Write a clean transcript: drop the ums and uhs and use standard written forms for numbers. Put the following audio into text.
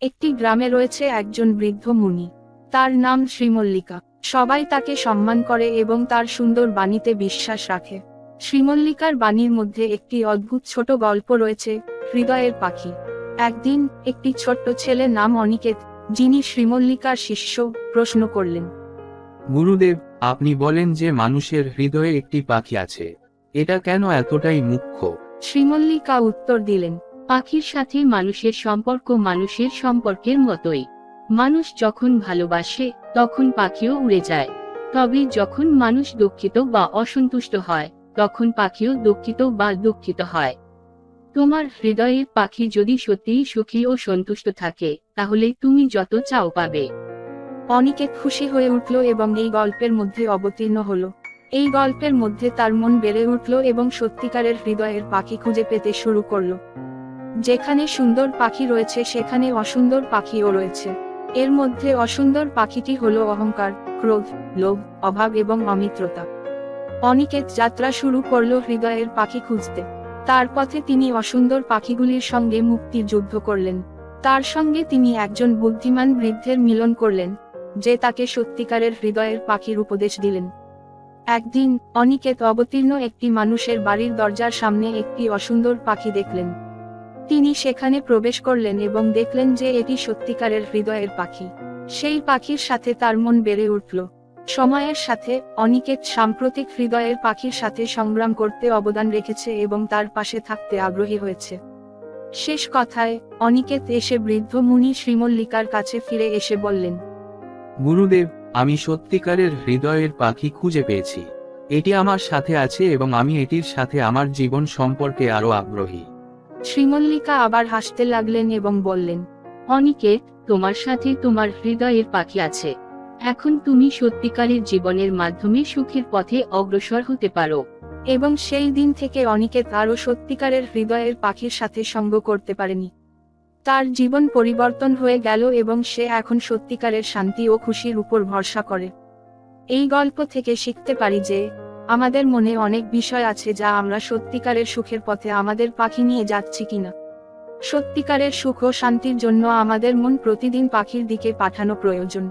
একটি গ্রামে রয়েছে একজন বৃদ্ধ মুনি। তার নাম শ্রীমল্লিকা। সবাই তাকে সম্মান করে এবং তার সুন্দর বাণীতে বিশ্বাস রাখে। শ্রীমল্লিকার বাণীর মধ্যে একটি অদ্ভুত ছোট গল্প রয়েছে, হৃদয়ের পাখি। একদিন একটি ছোট্ট ছেলে নাম অনিকেত, যিনি শ্রীমল্লিকার শিষ্য, প্রশ্ন করলেন, গুরুদেব, আপনি বলেন যে মানুষের হৃদয়ে একটি পাখি আছে, এটা কেন এতটাই মুখ্য? শ্রীমল্লিকা উত্তর দিলেন, পাখির সাথে মানুষের সম্পর্ক মানুষের সম্পর্কের মতোই। মানুষ যখন ভালোবাসে তখন পাখিও উড়ে যায়, তবে যখন মানুষ দুঃখিত বা অসন্তুষ্ট হয় তখন পাখিও দুঃখিত বা দুঃখিত হয়। তোমার হৃদয়ের পাখি যদি সত্যিই সুখী ও সন্তুষ্ট থাকে তাহলে তুমি যত চাও পাবে। অনিকেত খুশি হয়ে উঠল এবং এই গল্পের মধ্যে অবতীর্ণ হলো। এই গল্পের মধ্যে তার মন বেড়ে উঠল এবং সত্যিকারের হৃদয়ের পাখি খুঁজে পেতে শুরু করলো। যেখানে সুন্দর পাখি রয়েছে সেখানে অসুন্দর পাখিও রয়েছে। এর মধ্যে অসুন্দর পাখিটি হলো অহংকার, ক্রোধ, লোভ, অভাব এবং অমিত্রতা। অনিকেত যাত্রা শুরু করলো হৃদয়ের পাখি খুঁজতে। তার পথে তিনি অসুন্দর পাখিগুলির সঙ্গে মুক্তির যুদ্ধ করলেন। তার সঙ্গে তিনি একজন বুদ্ধিমান বৃদ্ধের মিলন করলেন, যে তাকে সত্যিকারের হৃদয়ের পাখির উপদেশ দিলেন। একদিন অনিকেত অবতীর্ণ একটি মানুষের বাড়ির দরজার সামনে একটি অসুন্দর পাখি দেখলেন। তিনি সেখানে প্রবেশ করলেন এবং দেখলেন যে এটি সত্যিকারের হৃদয়ের পাখি। সেই পাখির সাথে তার মন বেড়ে উঠল। সময়ের সাথে অনিকেত সাম্প্রতিক হৃদয়ের পাখির সাথে সংগ্রাম করতে অবদান রেখেছে এবং তার পাশে থাকতে আগ্রহী হয়েছে। শেষ কথায় অনিকেত এসে বৃদ্ধ মুনি শ্রীমল্লিকার কাছে ফিরে এসে বললেন, গুরুদেব, আমি সত্যিকারের হৃদয়ের পাখি খুঁজে পেয়েছি। এটি আমার সাথে আছে এবং আমি এটির সাথে আমার জীবন সম্পর্কে আরো আগ্রহী। শ্রীমল্লিকা আবার হাসতে লাগলেন এবং বললেন, অনিকেত, তোমার সাথে তোমার হৃদয়ের পাখি আছে। এখন তুমি সত্যিকারের জীবনের মাধ্যমে সুখের পথে অগ্রসর হতে পারো। এবং সেই দিন থেকে অনিকেত আরও সত্যিকারের হৃদয়ের পাখির সাথে সঙ্গ করতে পারেনি। তার জীবন পরিবর্তন হয়ে গেল এবং সে এখন সত্যিকারের শান্তি ও খুশির উপর ভরসা করে। এই গল্প থেকে শিখতে পারি যে আমাদের মনে অনেক বিষয় আছে যা আমরা সত্যিকারের সুখের পথে আমাদের পাখি নিয়ে যাচ্ছি কিনা। সত্যিকারের সুখ ও শান্তির জন্য আমাদের মন প্রতিদিন পাখির দিকে পাঠানো প্রয়োজন।